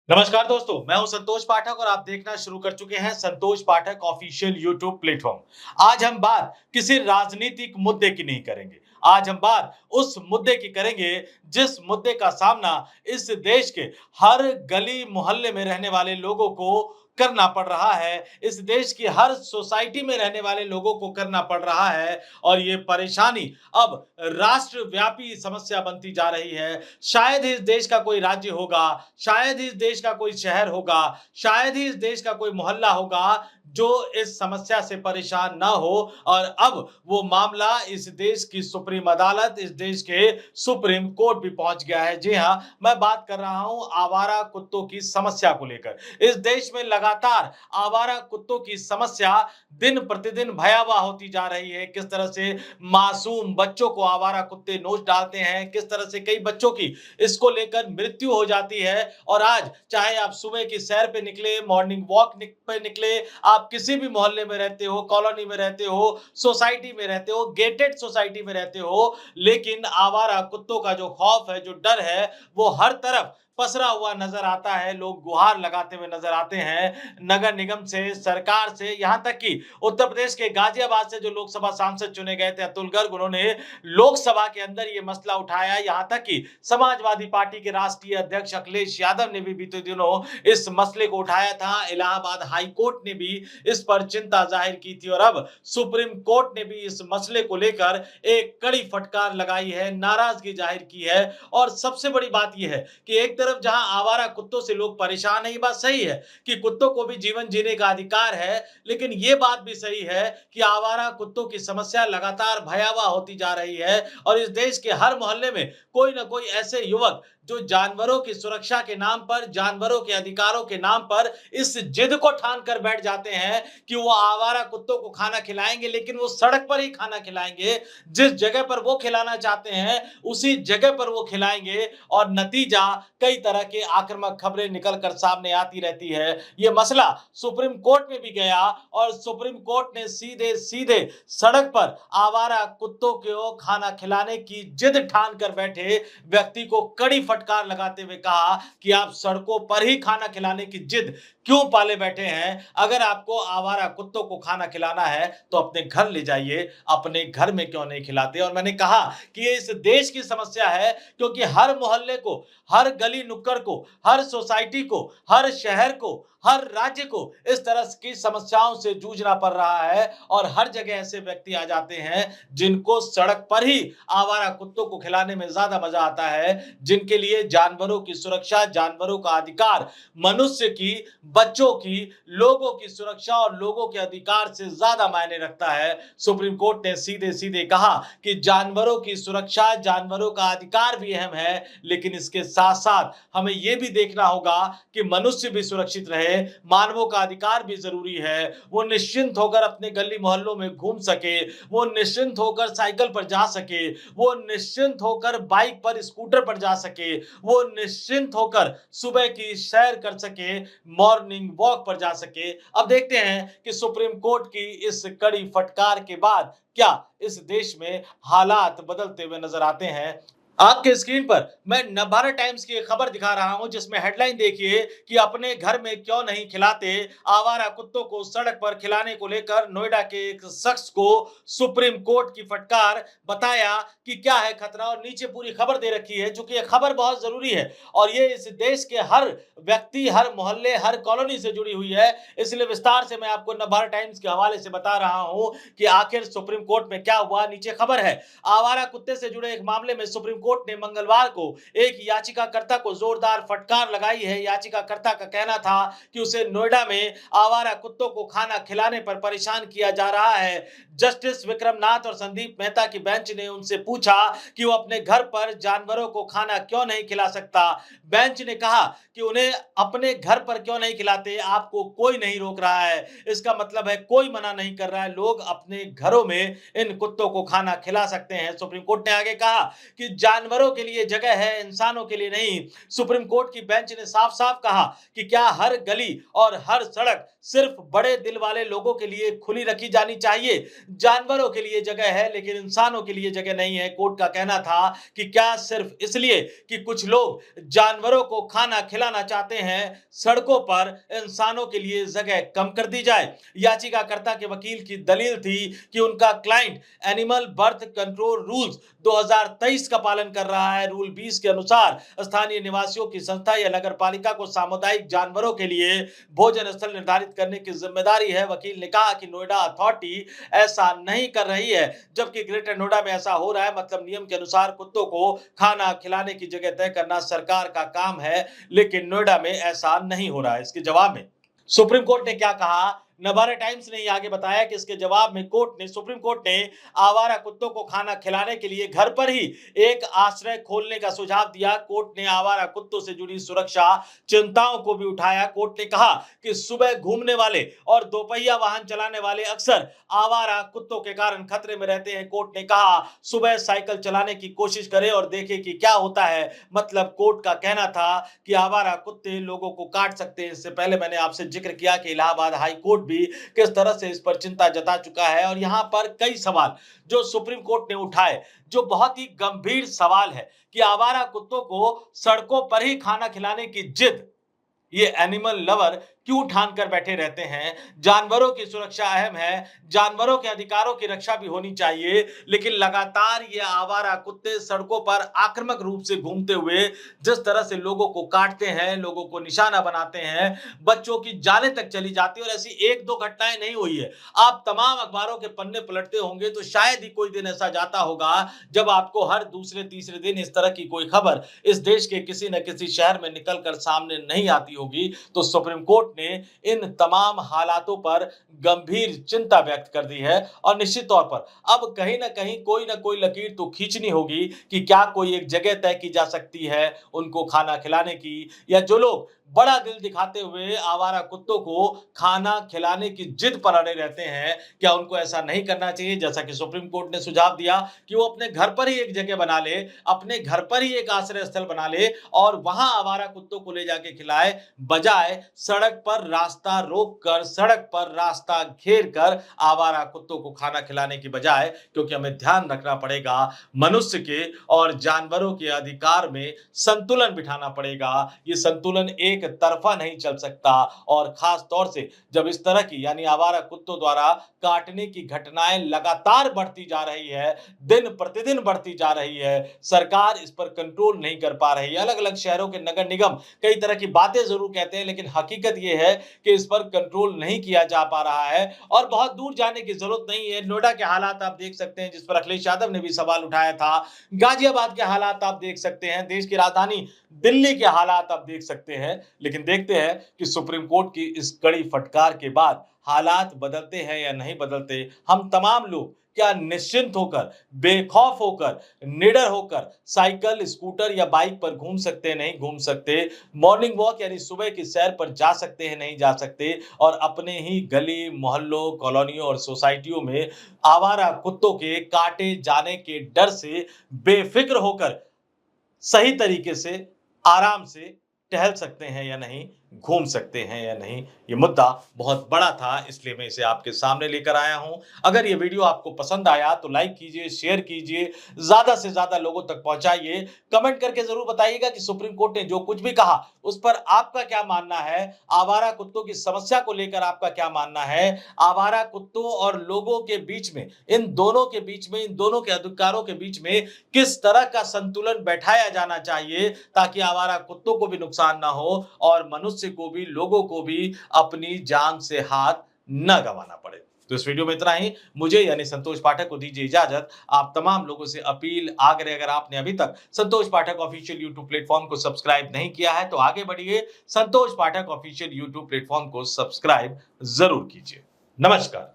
नमस्कार दोस्तों, मैं हूं संतोष पाठक और आप देखना शुरू कर चुके हैं संतोष पाठक ऑफिशियल यूट्यूब प्लेटफॉर्म। आज हम बात किसी राजनीतिक मुद्दे की नहीं करेंगे। आज हम बात उस मुद्दे की करेंगे जिस मुद्दे का सामना इस देश के हर गली मोहल्ले में रहने वाले लोगों को करना पड़ रहा है। इस देश की हर सोसाइटी में रहने वाले लोगों को करना पड़ रहा है और ये परेशानी अब राष्ट्रव्यापी समस्या बनती जा रही है। शायद ही इस देश का कोई राज्य होगा, शायद ही इस देश का कोई शहर होगा, शायद ही इस देश का कोई मोहल्ला होगा जो इस समस्या से परेशान ना हो। और अब वो मामला इस देश की सुप्रीम अदालत, इस देश के सुप्रीम कोर्ट भी पहुंच गया है। जी हां, मैं बात कर रहा हूं आवारा कुत्तों की समस्या को लेकर। इस देश में लगातार आवारा कुत्तों की समस्या दिन प्रतिदिन भयावह होती जा रही है। किस तरह से मासूम बच्चों को आवारा कुत्ते नोच डालते हैं, किस तरह से कई बच्चों की इसको लेकर मृत्यु हो जाती है। और आज चाहे आप सुबह की सैर पे निकले, मॉर्निंग वॉक पे निकले, आप किसी भी मोहल्ले में रहते हो, कॉलोनी में रहते हो, सोसाइटी में रहते हो, गेटेड सोसाइटी में रहते हो, लेकिन आवारा कुत्तों का जो खौफ है, जो डर है, वो हर तरफ पसरा हुआ नजर आता है। लोग गुहार लगाते हुए नजर आते हैं नगर निगम से, सरकार से, यहां तक कि उत्तर प्रदेश के गाजियाबाद से जो लोकसभा सांसद चुने गए थे अतुल गर्ग, उन्होंने लोकसभा के अंदर ये मसला उठाया। यहां तक कि समाजवादी पार्टी के राष्ट्रीय अध्यक्ष अखिलेश यादव ने भी बीते दिनों इस मसले को उठाया था। इलाहाबाद हाई कोर्ट ने भी इस पर चिंता जाहिर की थी और अब सुप्रीम कोर्ट ने भी इस मसले को लेकर एक कड़ी फटकार लगाई है, नाराजगी जाहिर की है। और सबसे बड़ी बात यह है कि एक तरफ जहां आवारा कुत्तों से लोग परेशान है, ये बात सही है कि कुत्तों को भी जीवन जीने का अधिकार है, लेकिन ये बात भी सही है कि आवारा कुत्तों की समस्या लगातार भयावह होती जा रही है। और इस देश के हर मोहल्ले में कोई ना कोई ऐसे युवक जो जानवरों की सुरक्षा के नाम पर, जानवरों के अधिकारों के नाम पर इस जिद को ठान कर बैठ जाते हैं कि वो आवारा कुत्तों को खाना खिलाएंगे, लेकिन वो सड़क पर ही खाना खिलाएंगे। जिस जगह पर वो खिलाना चाहते हैं उसी जगह पर वो खिलाएंगे और नतीजा कई तरह के आक्रामक खबरें निकलकर सामने आती रहती है। ये मसला सुप्रीम कोर्ट में भी गया और सुप्रीम कोर्ट ने सीधे सीधे सड़क पर आवारा कुत्तों को खाना खिलाने की जिद ठान कर बैठे व्यक्ति को कड़ी फटकार लगाते हुए कहा कि आप सड़कों पर ही खाना खिलाने की जिद क्यों पाले बैठे हैं। अगर आपको आवारा कुत्तों को खाना खिलाना है तो अपने घर ले जाइए, अपने घर में क्यों नहीं खिलाते। और मैंने कहा कि ये इस देश की समस्या है, क्योंकि हर मोहल्ले को, हर गली नुक्कड़ को, हर सोसाइटी को, हर शहर को, हर राज्य को इस तरह की समस्याओं से जूझना पड़ रहा है। और हर जगह ऐसे व्यक्ति आ जाते हैं जिनको सड़क पर ही आवारा कुत्तों को खिलाने में ज्यादा मजा आता है, जिनके लिए जानवरों की सुरक्षा, जानवरों का अधिकार, मनुष्य की, बच्चों की, लोगों की सुरक्षा और लोगों के अधिकार से ज्यादा मायने रखता है। सुप्रीम कोर्ट ने सीधे सीधे कहा कि जानवरों की सुरक्षा, जानवरों का अधिकार भी अहम है, लेकिन इसके साथ साथ हमें यह भी देखना होगा कि मनुष्य भी सुरक्षित रहे, मानवों का अधिकार भी जरूरी है। वो निश्चिंत होकर अपने गली मोहल्लों में घूम सके, वो निश्चिंत होकर साइकिल पर जा सके, वो निश्चिंत होकर बाइक पर, स्कूटर पर जा सके, वो निश्चिंत होकर सुबह की सैर कर सके, मॉर्निंग वॉक पर जा सके। अब देखते हैं कि सुप्रीम कोर्ट की इस कड़ी फटकार के बाद क्या इस देश में हालात बदलते हुए नजर आते हैं। आपके स्क्रीन पर मैं नवभारत टाइम्स की एक खबर दिखा रहा हूं जिसमें हेडलाइन देखिए कि अपने घर में क्यों नहीं खिलाते, आवारा कुत्तों को सड़क पर खिलाने को लेकर नोएडा के एक शख्स को सुप्रीम कोर्ट की फटकार। बताया कि क्या है खतरा और नीचे पूरी खबर दे रखी है, चूंकि यह खबर बहुत जरूरी है और ये इस देश के हर व्यक्ति, हर मोहल्ले, हर कॉलोनी से जुड़ी हुई है। इसलिए विस्तार से मैं आपको नवभारत टाइम्स के हवाले से बता रहा हूं कि आखिर सुप्रीम कोर्ट में क्या हुआ। नीचे खबर है, आवारा कुत्ते से जुड़े एक मामले में सुप्रीम कोर्ट ने मंगलवार को एक याचिकाकर्ता को जोरदार फटकार लगाई है। याचिकाकर्ता का कहना था कि उसे नोएडा में आवारा कुत्तों को खाना खिलाने पर परेशान किया जा रहा है। जस्टिस विक्रमनाथ और संदीप मेहता की बेंच ने उनसे पूछा कि वो अपने घर पर जानवरों को खाना क्यों नहीं खिला सकता। बेंच ने कहा कि उन्हें अपने घर पर क्यों नहीं खिलाते, आपको कोई नहीं रोक रहा है। इसका मतलब है कोई मना नहीं कर रहा है, लोग अपने घरों में इन कुत्तों को खाना खिला सकते हैं। सुप्रीम कोर्ट ने आगे कहा कि जानवरों के लिए जगह है, इंसानों के लिए नहीं। सुप्रीम कोर्ट की बेंच ने साफ साफ कहा कि क्या हर गली और हर सड़क सिर्फ बड़े दिल वाले लोगों के लिए खुली रखी जानी चाहिए? जानवरों के लिए जगह है लेकिन इंसानों के लिए जगह नहीं है। कोर्ट का कहना था कि क्या सिर्फ इसलिए कि कुछ लोग जानवरों को खाना खिलाना चाहते हैं, सड़कों पर इंसानों के लिए जगह कम कर दी जाए? याचिकाकर्ता के वकील की दलील थी कि उनका client animal birth control rules 2023 का पालन कर रहा है। रूल 20 के अनुसार स्थानीय निवासियों की संस्था या नगर पालिका को सामुदायिक जानवरों के लिए भोजन स्थल निर्धारित करने की जिम्मेदारी है। वकील ने कहा कि नोएडा अथॉरिटी ऐसा नहीं कर रही है, जबकि ग्रेटर नोएडा में ऐसा हो रहा है। मतलब नियम के अनुसार कुत्तों को खाना खिलाने की जगह तय करना सरकार का काम है, लेकिन नोएडा में ऐसा नहीं हो रहा है। इसके जवाब में सुप्रीम कोर्ट ने क्या कहा? नवारा टाइम्स ने आगे बताया कि इसके जवाब में सुप्रीम कोर्ट ने आवारा कुत्तों को खाना खिलाने के लिए घर पर ही एक आश्रय खोलने का सुझाव दिया। कोर्ट ने आवारा कुत्तों से जुड़ी सुरक्षा चिंताओं को भी उठाया। कोर्ट ने कहा कि सुबह घूमने वाले और दोपहिया वाहन चलाने वाले अक्सर आवारा कुत्तों के कारण खतरे में रहते हैं। कोर्ट ने कहा सुबह साइकिल चलाने की कोशिश करें और देखें कि क्या होता है। मतलब कोर्ट का कहना था कि आवारा कुत्ते लोगों को काट सकते हैं। इससे पहले मैंने आपसे जिक्र किया कि इलाहाबाद हाई कोर्ट भी किस तरह से इस पर चिंता जता चुका है, और यहां पर कई सवाल जो सुप्रीम कोर्ट ने उठाए, जो बहुत ही गंभीर सवाल है कि आवारा कुत्तों को सड़कों पर ही खाना खिलाने की जिद ये एनिमल लवर क्यों ठान कर बैठे रहते हैं? जानवरों की सुरक्षा अहम है, जानवरों के अधिकारों की रक्षा भी होनी चाहिए, लेकिन लगातार ये आवारा कुत्ते सड़कों पर आक्रामक रूप से घूमते हुए जिस तरह से लोगों को काटते हैं, लोगों को निशाना बनाते हैं, बच्चों की जानें तक चली जाती है। और ऐसी एक दो घटनाएं नहीं हुई है, आप तमाम अखबारों के पन्ने पलटते होंगे तो शायद ही कोई दिन ऐसा जाता होगा जब आपको हर दूसरे तीसरे दिन इस तरह की कोई खबर इस देश के किसी न किसी शहर में निकलकर सामने नहीं आती होगी। तो सुप्रीम कोर्ट ने इन तमाम हालातों पर गंभीर चिंता व्यक्त कर दी है, और निश्चित तौर पर अब कहीं ना कहीं कोई ना कोई लकीर तो खींचनी होगी कि क्या कोई एक जगह तय की जा सकती है उनको खाना खिलाने की, या जो लोग बड़ा दिल दिखाते हुए आवारा कुत्तों को खाना खिलाने की जिद पर अड़े रहते हैं, क्या उनको ऐसा नहीं करना चाहिए? जैसा कि सुप्रीम कोर्ट ने सुझाव दिया कि वो अपने घर पर ही एक जगह बना ले, अपने घर पर ही एक आश्रय स्थल बना ले और वहां आवारा कुत्तों को ले जाके खिलाए, बजाय सड़क पर रास्ता रोक कर, सड़क पर रास्ता घेर कर आवारा कुत्तों को खाना खिलाने की बजाय। क्योंकि हमें ध्यान रखना पड़ेगा, मनुष्य के और जानवरों के अधिकार में संतुलन बिठाना पड़ेगा। ये संतुलन एक तरफा नहीं चल सकता, और खास तौर से जब इस तरह की यानी आवारा कुत्तों द्वारा काटने की घटनाएं लगातार बढ़ती जा रही है, दिन प्रतिदिन बढ़ती जा रही है, सरकार इस पर कंट्रोल नहीं कर पा रही है। अलग अलग शहरों के नगर निगम कई तरह की बातें जरूर कहते हैं, लेकिन हकीकत यह है कि इस पर कंट्रोल नहीं किया जा पा रहा है। और बहुत दूर जाने की जरूरत नहीं है, नोएडा के हालात आप देख सकते हैं जिस पर अखिलेश यादव ने भी सवाल उठाया था, गाजियाबाद के हालात आप देख सकते हैं, देश की राजधानी दिल्ली के हालात आप देख सकते हैं। लेकिन देखते हैं कि सुप्रीम कोर्ट की इस कड़ी फटकार के बाद हालात बदलते हैं या नहीं बदलते। हम तमाम लोग क्या निश्चिंत होकर, बेखौफ होकर, निडर होकर साइकिल, स्कूटर या बाइक पर घूम सकते हैं? नहीं घूम सकते। मॉर्निंग वॉक यानी सुबह की सैर पर जा सकते हैं? नहीं जा सकते। और अपने ही गली मोहल्लों, कॉलोनियों और सोसाइटियों में आवारा कुत्तों के काटे जाने के डर से बेफिक्र होकर सही तरीके से, आराम से टहल सकते हैं या नहीं, घूम सकते हैं या नहीं? ये मुद्दा बहुत बड़ा था, इसलिए मैं इसे आपके सामने लेकर आया हूं। अगर ये वीडियो आपको पसंद आया तो लाइक कीजिए, शेयर कीजिए, ज्यादा से ज्यादा लोगों तक पहुंचाइए। कमेंट करके जरूर बताइएगा कि सुप्रीम कोर्ट ने जो कुछ भी कहा उस पर आपका क्या मानना है, आवारा कुत्तों की समस्या को लेकर आपका क्या मानना है, आवारा कुत्तों और लोगों के बीच में, इन दोनों के बीच में, इन दोनों के अधिकारों के बीच में किस तरह का संतुलन बैठाया जाना चाहिए ताकि आवारा कुत्तों को भी नुकसान ना हो और मनुष्य को भी, लोगों को भी अपनी जान से हाथ न गंवाना पड़े। तो इस वीडियो में इतना ही। मुझे यानी संतोष पाठक को दीजिए इजाजत। आप तमाम लोगों से अपील, आग्रह, अगर आपने अभी तक संतोष पाठक ऑफिशियल यूट्यूब प्लेटफॉर्म को सब्सक्राइब नहीं किया है तो आगे बढ़िए, संतोष पाठक ऑफिशियल यूट्यूब प्लेटफॉर्म को सब्सक्राइब जरूर कीजिए। नमस्कार।